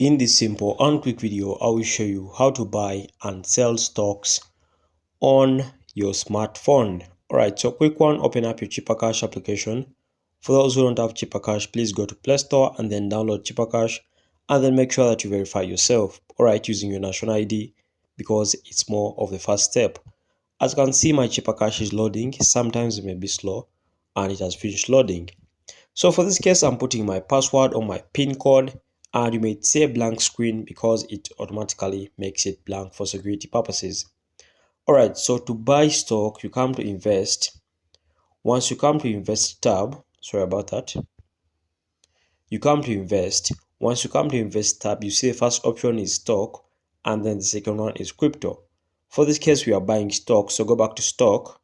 In this simple and quick video, I will show you how to buy and sell stocks on your smartphone. Alright, so quick one, open up your Cheaper Cash application. For those who don't have Cheaper Cash, please go to Play Store and then download Cheaper Cash and then make sure that you verify yourself, alright, using your national ID because it's more of the first step. As you can see, my Cheaper Cash is loading. Sometimes it may be slow and it has finished loading. So for this case, I'm putting my password or my PIN code, and you may see a blank screen because it automatically makes it blank for security purposes. Alright, so to buy stock, you come to invest. Once you come to invest tab, sorry about that, you come to invest. Once you come to invest tab, you see the first option is stock, and then the second one is crypto. For this case, we are buying stock, so go back to stock.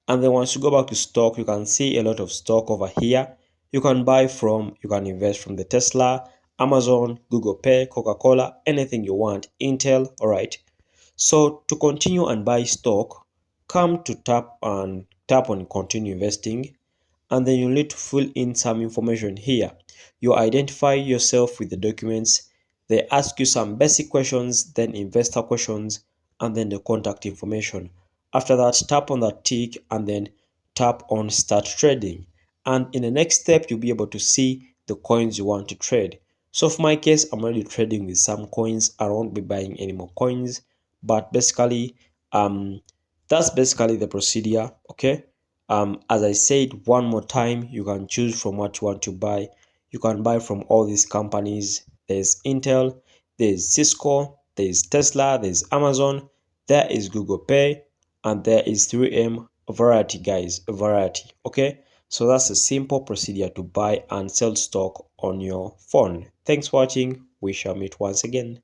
And then once you go back to stock, you can see a lot of stock over here. You can buy from, you can invest from the Tesla, Amazon, Google Pay, Coca-Cola, anything you want, Intel, alright. So to continue and buy stock, come to tap on continue investing, and then you need to fill in some information here. You identify yourself with the documents. They ask you some basic questions, then investor questions, and then the contact information. After that, tap on that tick and then tap on start trading. And in the next step, you'll be able to see the coins you want to trade. So for my case, I'm already trading with some coins. I won't be buying any more coins, but basically, that's basically the procedure. Okay. As I said one more time, you can choose from what you want to buy. You can buy from all these companies. There's Intel, there's Cisco, there's Tesla, there's Amazon, there is Google Pay, and there is 3M. Variety, guys, a variety. Okay, so that's a simple procedure to buy and sell stock on your phone. Thanks for watching. We shall meet once again.